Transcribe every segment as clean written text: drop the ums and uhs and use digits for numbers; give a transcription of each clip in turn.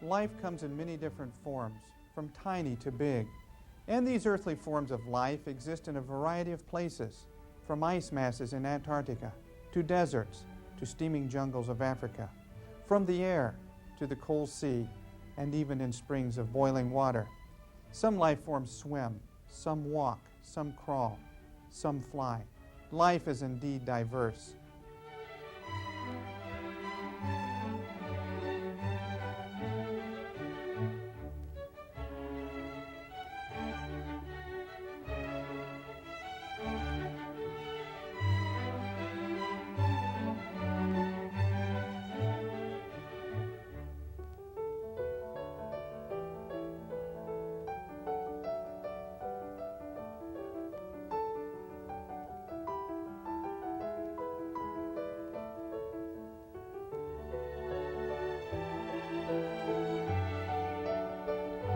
Life comes in many different forms, from tiny to big. And these earthly forms of life exist in a variety of places, from ice masses in Antarctica, to deserts, to steaming jungles of Africa, from the air to the cold sea, and even in springs of boiling water. Some life forms swim, some walk, some crawl, some fly. Life is indeed diverse.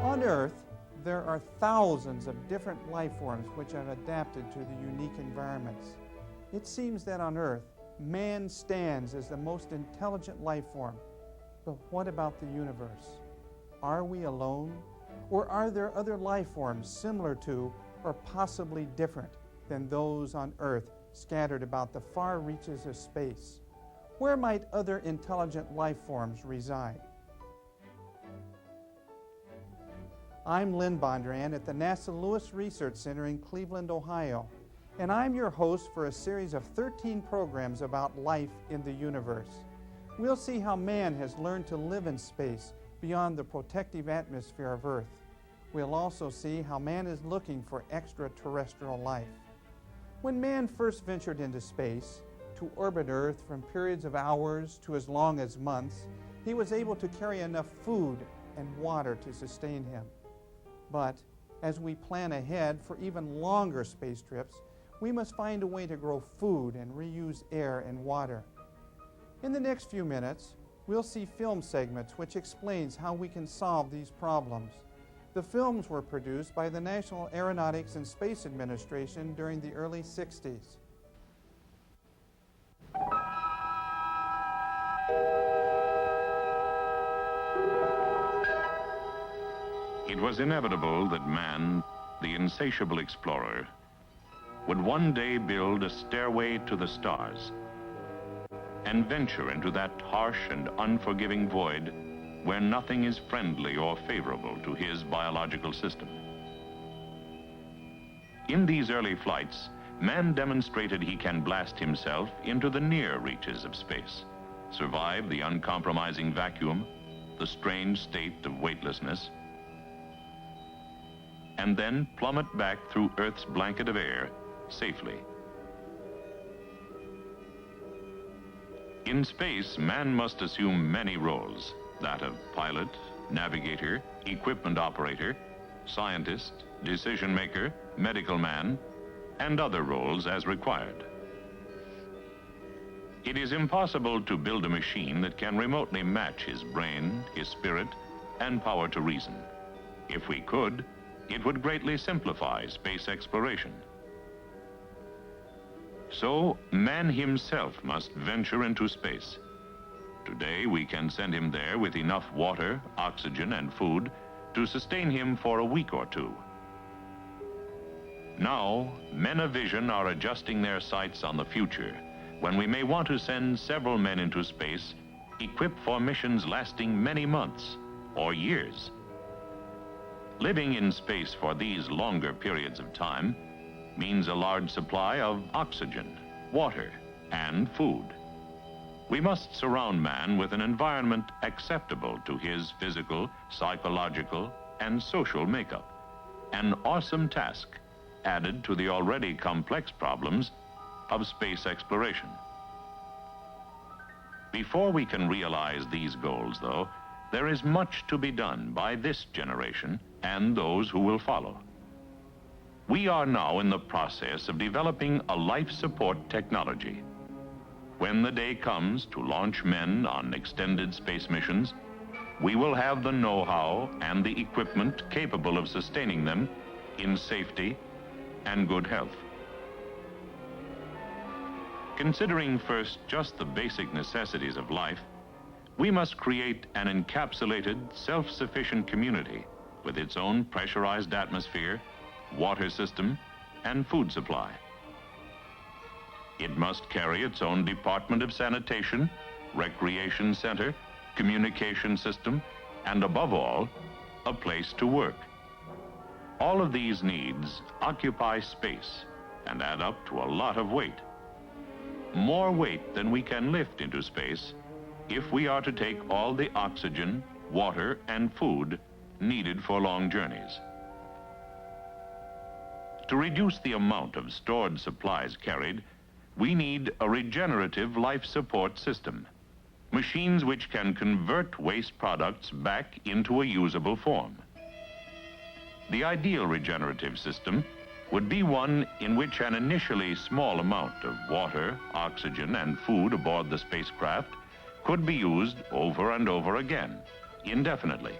On Earth, there are thousands of different life forms which have adapted to the unique environments. It seems that on Earth, man stands as the most intelligent life form. But what about the universe? Are we alone? Or are there other life forms similar to or possibly different than those on Earth scattered about the far reaches of space? Where might other intelligent life forms reside? I'm Lynn Bondurant at the NASA Lewis Research Center in Cleveland, Ohio, and I'm your host for a series of 13 programs about life in the universe. We'll see how man has learned to live in space beyond the protective atmosphere of Earth. We'll also see how man is looking for extraterrestrial life. When man first ventured into space, to orbit Earth from periods of hours to as long as months, he was able to carry enough food and water to sustain him. But as we plan ahead for even longer space trips, we must find a way to grow food and reuse air and water. In the next few minutes, we'll see film segments which explains how we can solve these problems. The films were produced by the National Aeronautics and Space Administration during the early 60s. It was inevitable that man, the insatiable explorer, would one day build a stairway to the stars and venture into that harsh and unforgiving void where nothing is friendly or favorable to his biological system. In these early flights, man demonstrated he can blast himself into the near reaches of space, survive the uncompromising vacuum, the strange state of weightlessness, and then plummet back through Earth's blanket of air safely. In space, man must assume many roles, that of pilot, navigator, equipment operator, scientist, decision maker, medical man, and other roles as required. It is impossible to build a machine that can remotely match his brain, his spirit, and power to reason. If we could, it would greatly simplify space exploration. So, man himself must venture into space. Today, we can send him there with enough water, oxygen, and food to sustain him for a week or two. Now, men of vision are adjusting their sights on the future, when we may want to send several men into space, equipped for missions lasting many months or years. Living in space for these longer periods of time means a large supply of oxygen, water, and food. We must surround man with an environment acceptable to his physical, psychological, and social makeup. An awesome task added to the already complex problems of space exploration. Before we can realize these goals, though, there is much to be done by this generation and those who will follow. We are now in the process of developing a life support technology. When the day comes to launch men on extended space missions, we will have the know-how and the equipment capable of sustaining them in safety and good health. Considering first just the basic necessities of life, we must create an encapsulated, self-sufficient community with its own pressurized atmosphere, water system, and food supply. It must carry its own Department of Sanitation, recreation center, communication system, and above all, a place to work. All of these needs occupy space and add up to a lot of weight. More weight than we can lift into space if we are to take all the oxygen, water, and food needed for long journeys. To reduce the amount of stored supplies carried, we need a regenerative life support system, machines which can convert waste products back into a usable form. The ideal regenerative system would be one in which an initially small amount of water, oxygen, and food aboard the spacecraft could be used over and over again, indefinitely.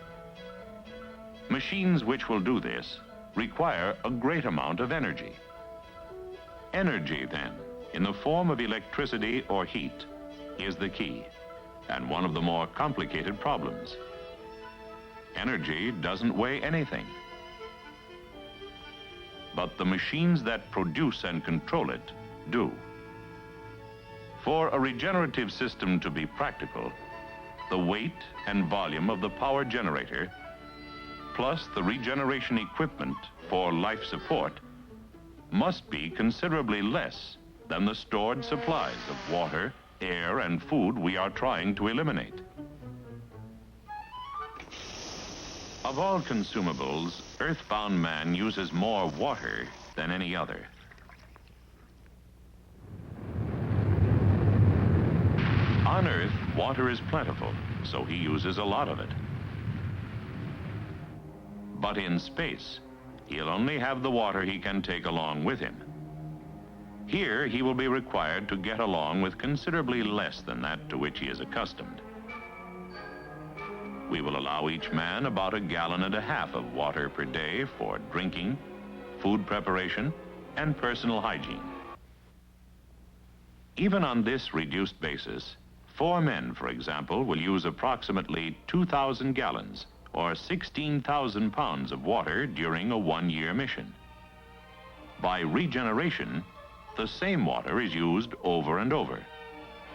Machines which will do this require a great amount of energy. Energy, then, in the form of electricity or heat, is the key, and one of the more complicated problems. Energy doesn't weigh anything. But the machines that produce and control it do. For a regenerative system to be practical, the weight and volume of the power generator, plus the regeneration equipment for life support, must be considerably less than the stored supplies of water, air, and food we are trying to eliminate. Of all consumables, earthbound man uses more water than any other. On Earth, water is plentiful, so he uses a lot of it. But in space, he'll only have the water he can take along with him. Here, he will be required to get along with considerably less than that to which he is accustomed. We will allow each man about 1.5 gallons of water per day for drinking, food preparation, and personal hygiene. Even on this reduced basis, 4 men, for example, will use approximately 2,000 gallons or 16,000 pounds of water during a 1-year mission. By regeneration, the same water is used over and over,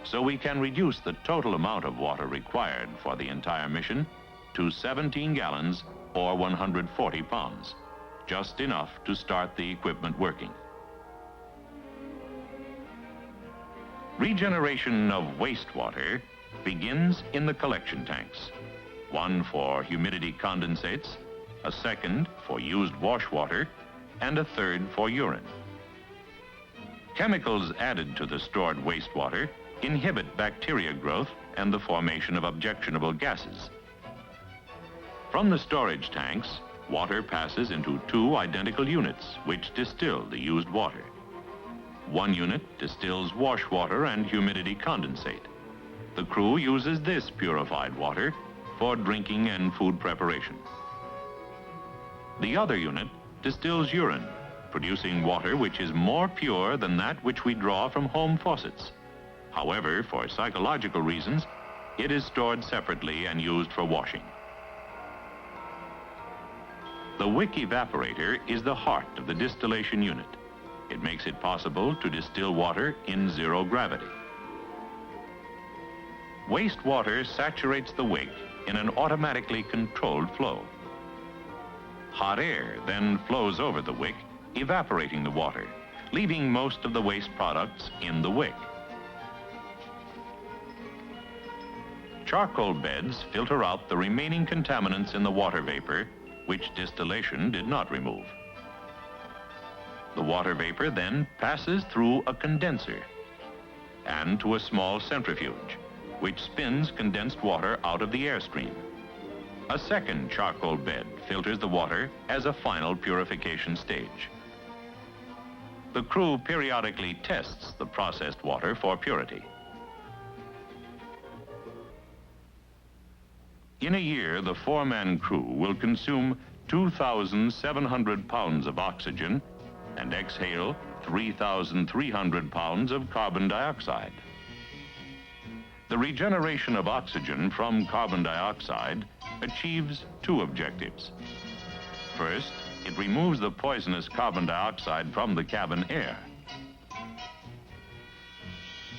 so we can reduce the total amount of water required for the entire mission to 17 gallons or 140 pounds, just enough to start the equipment working. Regeneration of wastewater begins in the collection tanks, one for humidity condensates, a second for used wash water, and a third for urine. Chemicals added to the stored wastewater inhibit bacteria growth and the formation of objectionable gases. From the storage tanks, water passes into 2 identical units which distill the used water. One unit distills wash water and humidity condensate. The crew uses this purified water for drinking and food preparation. The other unit distills urine, producing water which is more pure than that which we draw from home faucets. However, for psychological reasons, it is stored separately and used for washing. The wick evaporator is the heart of the distillation unit. It makes it possible to distill water in 0 gravity. Wastewater saturates the wick in an automatically controlled flow. Hot air then flows over the wick, evaporating the water, leaving most of the waste products in the wick. Charcoal beds filter out the remaining contaminants in the water vapor, which distillation did not remove. The water vapor then passes through a condenser and to a small centrifuge, which spins condensed water out of the airstream. A second charcoal bed filters the water as a final purification stage. The crew periodically tests the processed water for purity. In a year, the four-man crew will consume 2,700 pounds of oxygen and exhale 3,300 pounds of carbon dioxide. The regeneration of oxygen from carbon dioxide achieves two objectives. First, it removes the poisonous carbon dioxide from the cabin air.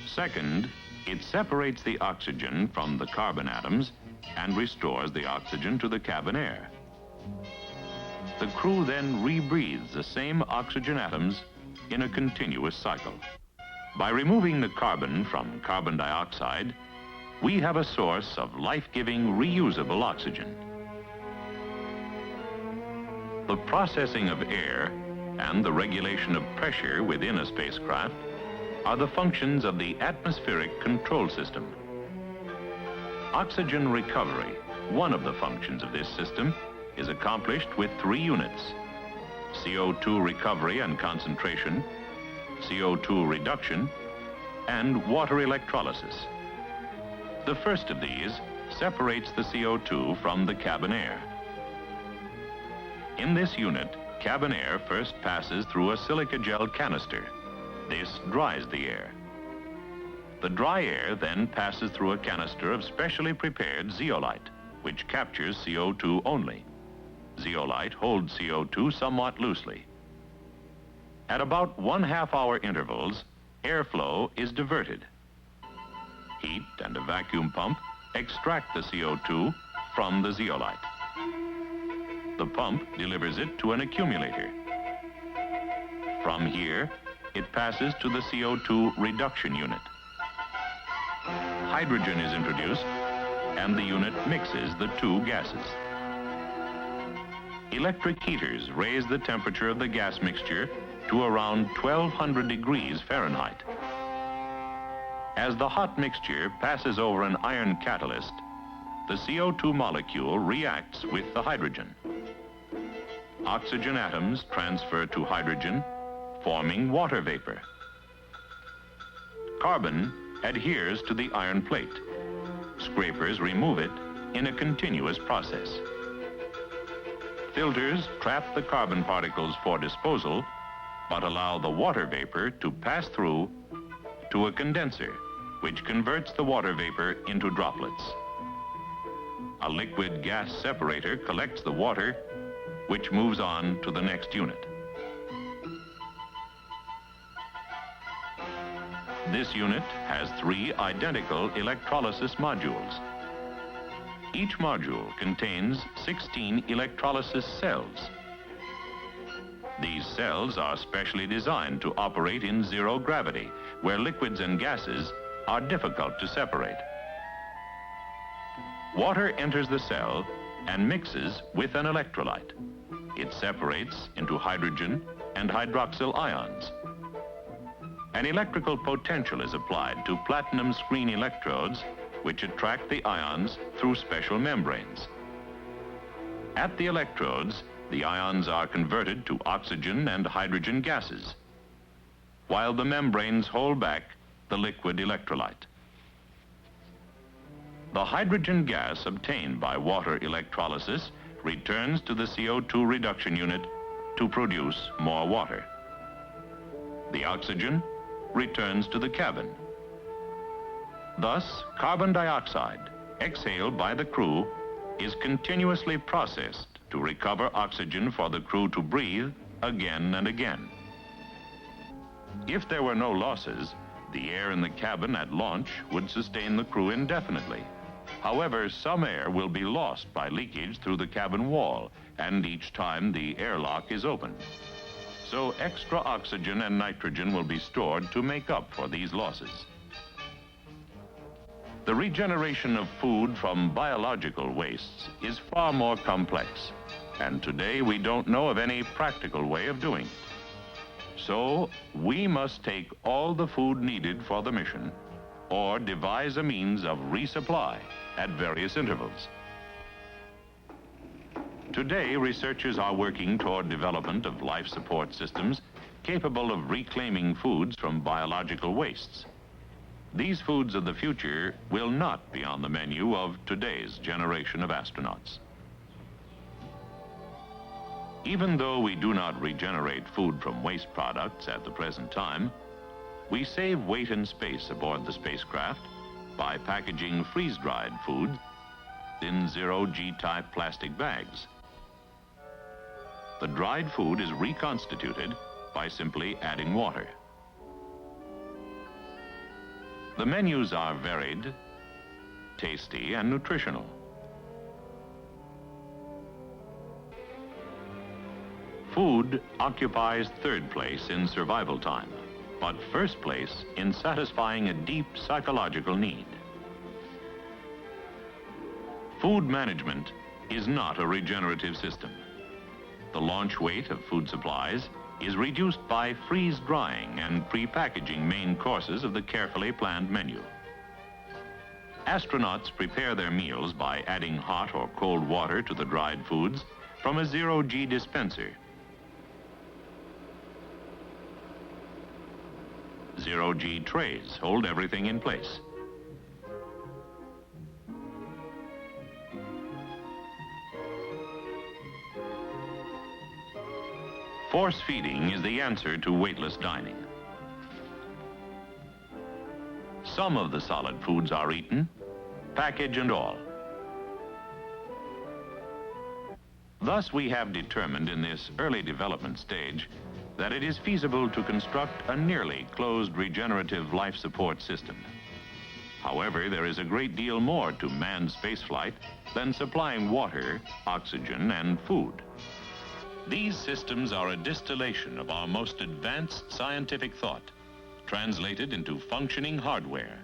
Second, it separates the oxygen from the carbon atoms and restores the oxygen to the cabin air. The crew then rebreathes the same oxygen atoms in a continuous cycle. By removing the carbon from carbon dioxide, we have a source of life-giving, reusable oxygen. The processing of air and the regulation of pressure within a spacecraft are the functions of the atmospheric control system. Oxygen recovery, one of the functions of this system, is accomplished with three units: CO2 recovery and concentration, CO2 reduction, and water electrolysis. The first of these separates the CO2 from the cabin air. In this unit, cabin air first passes through a silica gel canister. This dries the air. The dry air then passes through a canister of specially prepared zeolite, which captures CO2 only. Zeolite holds CO2 somewhat loosely. At about 1/2 hour intervals, airflow is diverted. Heat and a vacuum pump extract the CO2 from the zeolite. The pump delivers it to an accumulator. From here, it passes to the CO2 reduction unit. Hydrogen is introduced, and the unit mixes the two gases. Electric heaters raise the temperature of the gas mixture to around 1,200 degrees Fahrenheit. As the hot mixture passes over an iron catalyst, the CO2 molecule reacts with the hydrogen. Oxygen atoms transfer to hydrogen, forming water vapor. Carbon adheres to the iron plate. Scrapers remove it in a continuous process. Filters trap the carbon particles for disposal, but allow the water vapor to pass through to a condenser, which converts the water vapor into droplets. A liquid gas separator collects the water, which moves on to the next unit. This unit has 3 identical electrolysis modules. Each module contains 16 electrolysis cells. These cells are specially designed to operate in zero gravity, where liquids and gases are difficult to separate. Water enters the cell and mixes with an electrolyte. It separates into hydrogen and hydroxyl ions. An electrical potential is applied to platinum screen electrodes, which attract the ions through special membranes. At the electrodes, the ions are converted to oxygen and hydrogen gases, while the membranes hold back the liquid electrolyte. The hydrogen gas obtained by water electrolysis returns to the CO2 reduction unit to produce more water. The oxygen returns to the cabin. Thus, carbon dioxide, exhaled by the crew, is continuously processed to recover oxygen for the crew to breathe again and again. If there were no losses, the air in the cabin at launch would sustain the crew indefinitely. However, some air will be lost by leakage through the cabin wall, and each time the airlock is opened. So extra oxygen and nitrogen will be stored to make up for these losses. The regeneration of food from biological wastes is far more complex, and today we don't know of any practical way of doing it. So we must take all the food needed for the mission or devise a means of resupply at various intervals. Today, researchers are working toward development of life support systems capable of reclaiming foods from biological wastes. These foods of the future will not be on the menu of today's generation of astronauts. Even though we do not regenerate food from waste products at the present time, we save weight and space aboard the spacecraft by packaging freeze-dried food in zero-G type plastic bags. The dried food is reconstituted by simply adding water. The menus are varied, tasty, and nutritional. Food occupies third place in survival time, but first place in satisfying a deep psychological need. Food management is not a regenerative system. The launch weight of food supplies is reduced by freeze-drying and pre-packaging main courses of the carefully planned menu. Astronauts prepare their meals by adding hot or cold water to the dried foods from a zero-G dispenser. Zero-G trays hold everything in place. Force feeding is the answer to weightless dining. Some of the solid foods are eaten, package and all. Thus, we have determined in this early development stage that it is feasible to construct a nearly closed regenerative life support system. However, there is a great deal more to manned spaceflight than supplying water, oxygen, and food. These systems are a distillation of our most advanced scientific thought, translated into functioning hardware,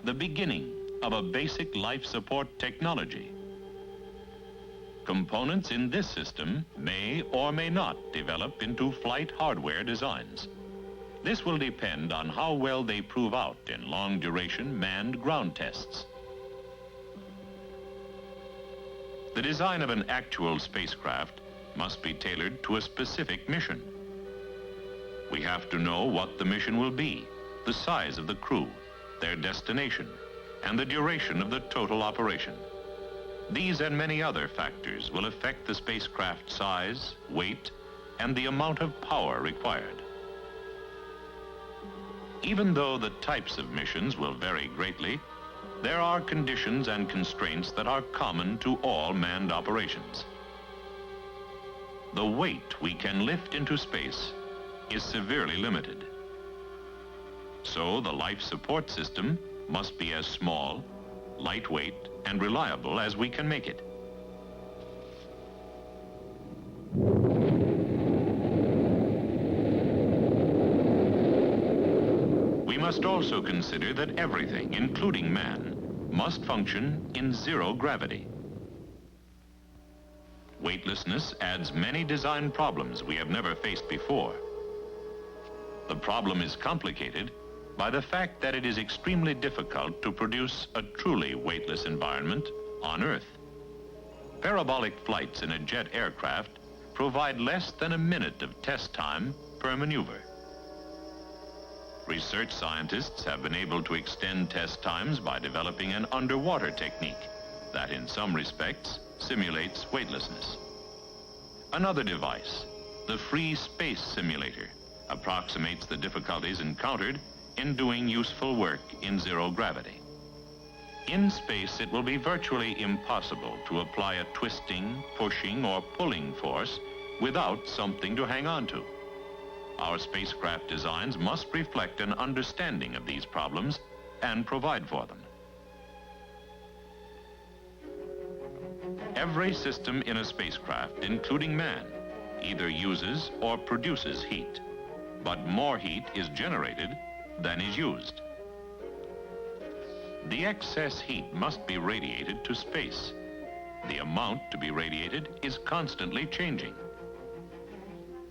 the beginning of a basic life support technology. Components in this system may or may not develop into flight hardware designs. This will depend on how well they prove out in long-duration manned ground tests. The design of an actual spacecraft must be tailored to a specific mission. We have to know what the mission will be, the size of the crew, their destination, and the duration of the total operation. These and many other factors will affect the spacecraft size, weight, and the amount of power required. Even though the types of missions will vary greatly, there are conditions and constraints that are common to all manned operations. The weight we can lift into space is severely limited. So the life support system must be as small, lightweight, and reliable as we can make it. We must also consider that everything, including man, must function in zero gravity. Weightlessness adds many design problems we have never faced before. The problem is complicated by the fact that it is extremely difficult to produce a truly weightless environment on Earth. Parabolic flights in a jet aircraft provide less than a minute of test time per maneuver. Research scientists have been able to extend test times by developing an underwater technique that in some respects simulates weightlessness. Another device, the free space simulator, approximates the difficulties encountered in doing useful work in zero gravity. In space, it will be virtually impossible to apply a twisting, pushing, or pulling force without something to hang on to. Our spacecraft designs must reflect an understanding of these problems and provide for them. Every system in a spacecraft, including man, either uses or produces heat, but more heat is generated than is used. the excess heat must be radiated to space. The amount to be radiated is constantly changing.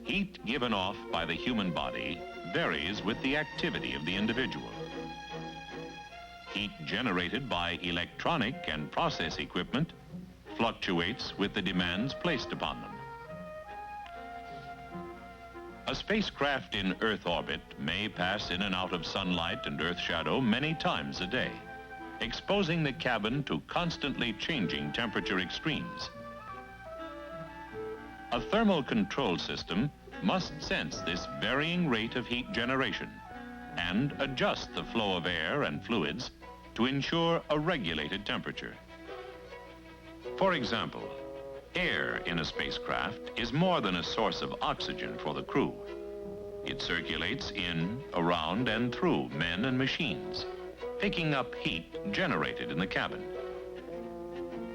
Heat given off by the human body varies with the activity of the individual. Heat generated by electronic and process equipment fluctuates with the demands placed upon them. A spacecraft in Earth orbit may pass in and out of sunlight and Earth shadow many times a day, exposing the cabin to constantly changing temperature extremes. A thermal control system must sense this varying rate of heat generation and adjust the flow of air and fluids to ensure a regulated temperature. For example, air in a spacecraft is more than a source of oxygen for the crew. It circulates in, around, and through men and machines, picking up heat generated in the cabin.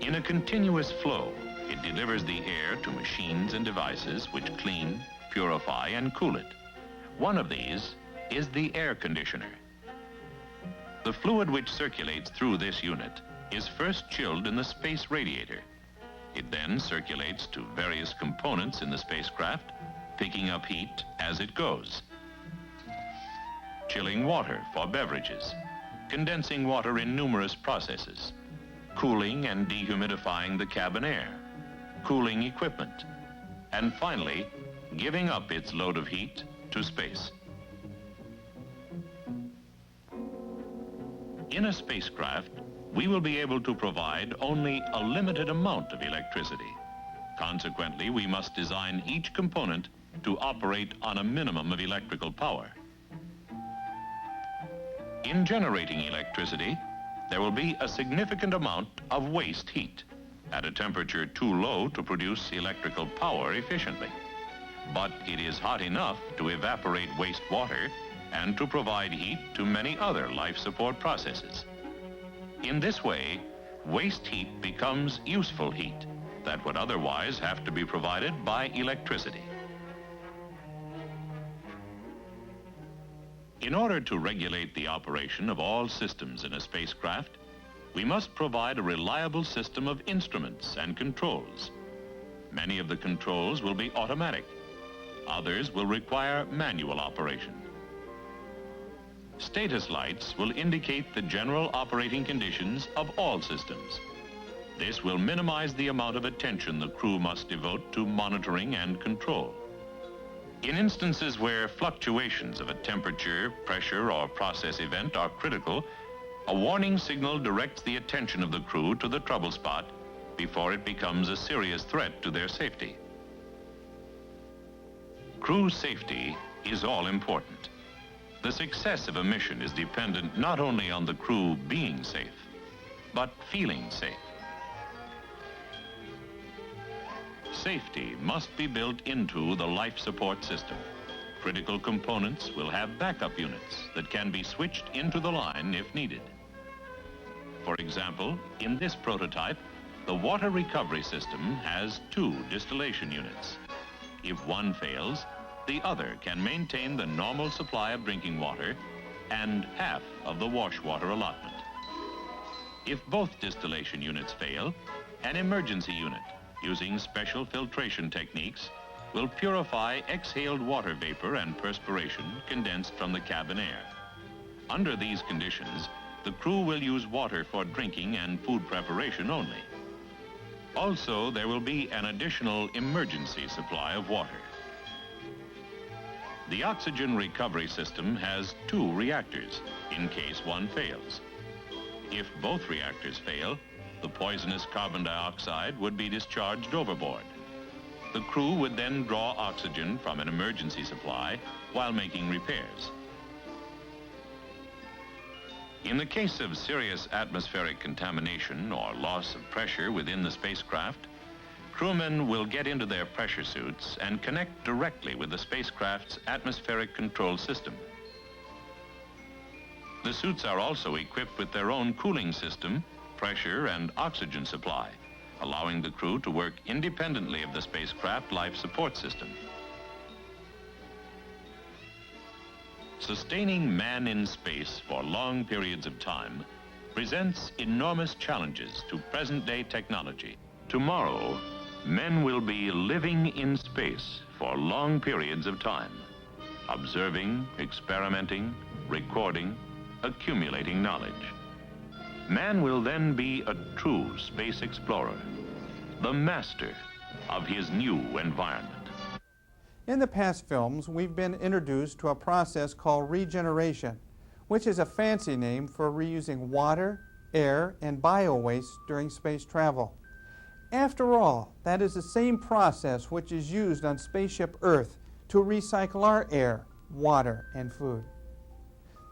In a continuous flow, it delivers the air to machines and devices which clean, purify, and cool it. One of these is the air conditioner. The fluid which circulates through this unit is first chilled in the space radiator. It then circulates to various components in the spacecraft, picking up heat as it goes. Chilling water for beverages, condensing water in numerous processes, cooling and dehumidifying the cabin air, cooling equipment, and finally, giving up its load of heat to space. In a spacecraft, we will be able to provide only a limited amount of electricity. Consequently, we must design each component to operate on a minimum of electrical power. In generating electricity, there will be a significant amount of waste heat at a temperature too low to produce electrical power efficiently. But it is hot enough to evaporate wastewater and to provide heat to many other life support processes. In this way, waste heat becomes useful heat that would otherwise have to be provided by electricity. In order to regulate the operation of all systems in a spacecraft, we must provide a reliable system of instruments and controls. Many of the controls will be automatic. Others will require manual operation. Status lights will indicate the general operating conditions of all systems. This will minimize the amount of attention the crew must devote to monitoring and control. In instances where fluctuations of a temperature, pressure, or process event are critical, a warning signal directs the attention of the crew to the trouble spot before it becomes a serious threat to their safety. Crew safety is all important. The success of a mission is dependent not only on the crew being safe, but feeling safe. Safety must be built into the life support system. Critical components will have backup units that can be switched into the line if needed. For example, in this prototype, the water recovery system has 2 distillation units. If one fails, the other can maintain the normal supply of drinking water and half of the wash water allotment. If both distillation units fail, an emergency unit using special filtration techniques will purify exhaled water vapor and perspiration condensed from the cabin air. Under these conditions, the crew will use water for drinking and food preparation only. Also, there will be an additional emergency supply of water. The oxygen recovery system has 2 reactors in case one fails. If both reactors fail, the poisonous carbon dioxide would be discharged overboard. The crew would then draw oxygen from an emergency supply while making repairs. In the case of serious atmospheric contamination or loss of pressure within the spacecraft, crewmen will get into their pressure suits and connect directly with the spacecraft's atmospheric control system. The suits are also equipped with their own cooling system, pressure, and oxygen supply, allowing the crew to work independently of the spacecraft life support system. Sustaining man in space for long periods of time presents enormous challenges to present-day technology. Tomorrow, men will be living in space for long periods of time, observing, experimenting, recording, accumulating knowledge. Man will then be a true space explorer, the master of his new environment. In the past films, we've been introduced to a process called regeneration, which is a fancy name for reusing water, air, and bio-waste during space travel. After all, that is the same process which is used on spaceship Earth to recycle our air, water, and food.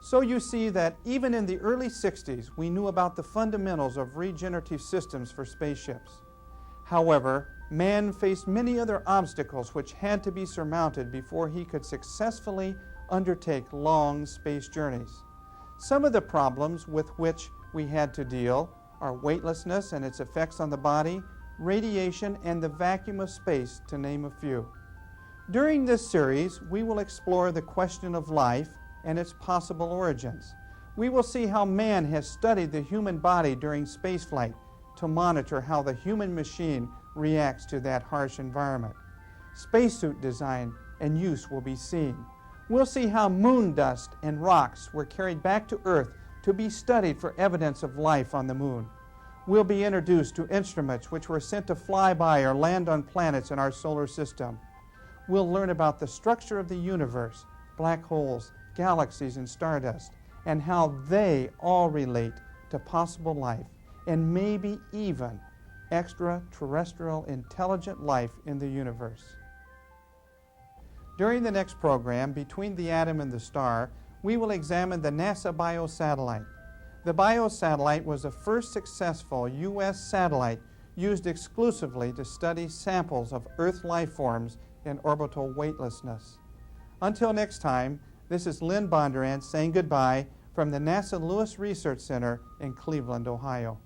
So you see that even in the early 60s, we knew about the fundamentals of regenerative systems for spaceships. However, man faced many other obstacles which had to be surmounted before he could successfully undertake long space journeys. Some of the problems with which we had to deal are weightlessness and its effects on the body, radiation, and the vacuum of space, to name a few. During this series, we will explore the question of life and its possible origins. We will see how man has studied the human body during spaceflight to monitor how the human machine reacts to that harsh environment. Spacesuit design and use will be seen. We'll see how moon dust and rocks were carried back to Earth to be studied for evidence of life on the moon. We'll be introduced to instruments which were sent to fly by or land on planets in our solar system. We'll learn about the structure of the universe, black holes, galaxies, and stardust, and how they all relate to possible life, and maybe even extraterrestrial intelligent life in the universe. During the next program, Between the Atom and the Star, we will examine the NASA biosatellite. The biosatellite was the first successful U.S. satellite used exclusively to study samples of Earth life forms in orbital weightlessness. Until next time, this is Lynn Bondurant saying goodbye from the NASA Lewis Research Center in Cleveland, Ohio.